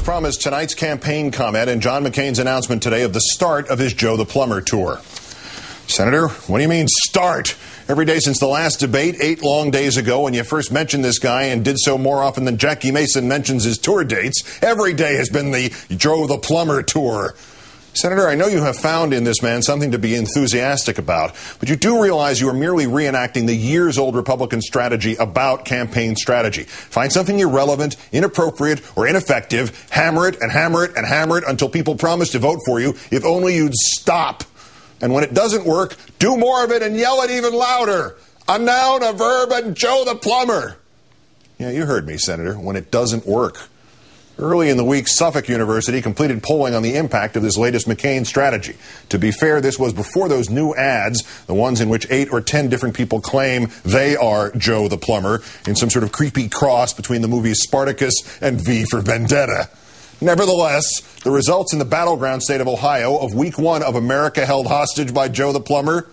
promised, tonight's campaign comment and John McCain's announcement today of the start of his Joe the Plumber tour. Senator, what do you mean start? Every day since the last debate, 8 long days ago, when you first mentioned this guy and did so more often than Jackie Mason mentions his tour dates, every day has been the Joe the Plumber tour. Senator, I know you have found in this man something to be enthusiastic about, but you do realize you are merely reenacting the years-old Republican strategy about campaign strategy. Find something irrelevant, inappropriate, or ineffective, hammer it and hammer it and hammer it until people promise to vote for you if only you'd stop. And when it doesn't work, do more of it and yell it even louder. A noun, a verb, and Joe the Plumber. Yeah, you heard me, Senator, when it doesn't work. Early in the week, Suffolk University completed polling on the impact of this latest McCain strategy. To be fair, this was before those new ads, the ones in which 8 or 10 different people claim they are Joe the Plumber, in some sort of creepy cross between the movies Spartacus and V for Vendetta. Nevertheless, the results in the battleground state of Ohio of week 1 of America held hostage by Joe the Plumber?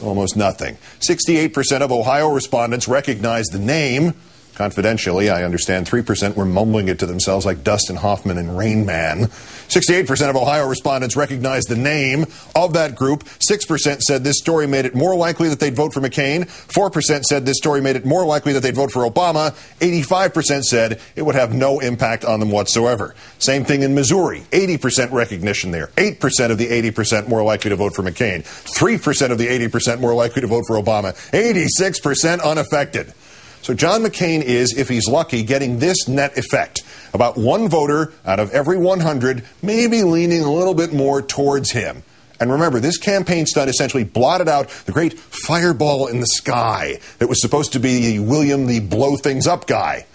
Almost nothing. 68% of Ohio respondents recognized the name. Confidentially, I understand 3% were mumbling it to themselves like Dustin Hoffman and Rain Man. 68% of Ohio respondents recognized the name of that group. 6% said this story made it more likely that they'd vote for McCain. 4% said this story made it more likely that they'd vote for Obama. 85% said it would have no impact on them whatsoever. Same thing in Missouri. 80% recognition there. 8% of the 80% more likely to vote for McCain. 3% of the 80% more likely to vote for Obama. 86% unaffected. So John McCain is, if he's lucky, getting this net effect. About 1 voter out of every 100 maybe leaning a little bit more towards him. And remember, this campaign stunt essentially blotted out the great fireball in the sky that was supposed to be William the blow-things-up guy.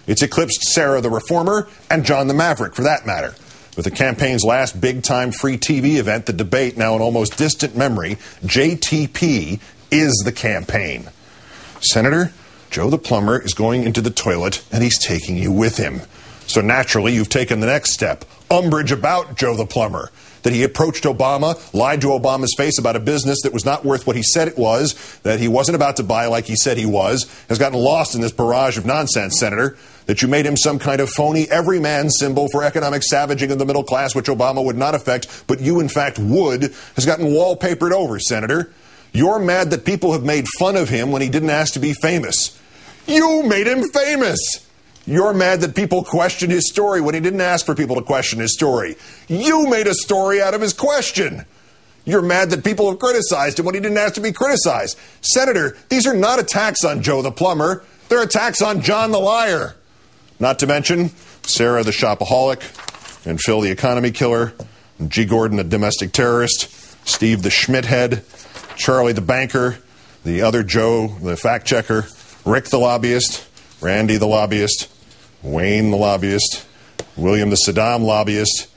It's eclipsed Sarah the Reformer and John the Maverick, for that matter. With the campaign's last big-time free TV event, the debate, now an almost distant memory, JTP is the campaign. Senator, Joe the Plumber is going into the toilet, and he's taking you with him. So naturally, you've taken the next step. Umbrage about Joe the Plumber. That he approached Obama, lied to Obama's face about a business that was not worth what he said it was, that he wasn't about to buy like he said he was, has gotten lost in this barrage of nonsense, Senator. That you made him some kind of phony everyman symbol for economic savaging of the middle class, which Obama would not affect, but you, in fact, would, has gotten wallpapered over, Senator. You're mad that people have made fun of him when he didn't ask to be famous. You made him famous. You're mad that people questioned his story when he didn't ask for people to question his story. You made a story out of his question. You're mad that people have criticized him when he didn't ask to be criticized. Senator, these are not attacks on Joe the Plumber. They're attacks on John the Liar. Not to mention Sarah the Shopaholic, and Phil the Economy Killer, and G. Gordon the Domestic Terrorist, Steve the Schmidt-head, Charlie the Banker, the other Joe the Fact Checker, Rick the Lobbyist, Randy the Lobbyist, Wayne the Lobbyist, William the Saddam Lobbyist,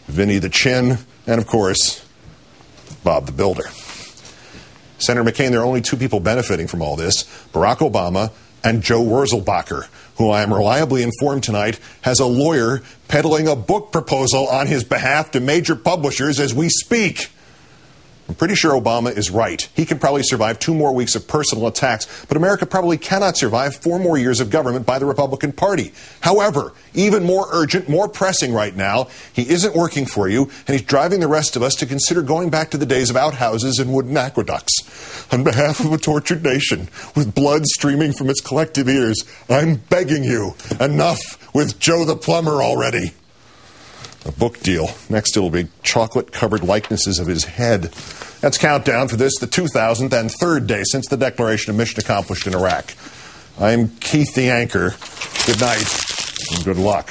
Vinny the Chin, and of course, Bob the Builder. Senator McCain, there are only 2 people benefiting from all this, Barack Obama and Joe Wurzelbacher, who I am reliably informed tonight has a lawyer peddling a book proposal on his behalf to major publishers as we speak. I'm pretty sure Obama is right. He can probably survive 2 more weeks of personal attacks, but America probably cannot survive 4 more years of government by the Republican Party. However, even more urgent, more pressing right now, he isn't working for you, and he's driving the rest of us to consider going back to the days of outhouses and wooden aqueducts. On behalf of a tortured nation, with blood streaming from its collective ears, I'm begging you, enough with Joe the Plumber already. A book deal. Next it'll be chocolate-covered likenesses of his head. That's countdown for this, the 2003rd day since the declaration of mission accomplished in Iraq. I'm Keith the Anchor. Good night and good luck.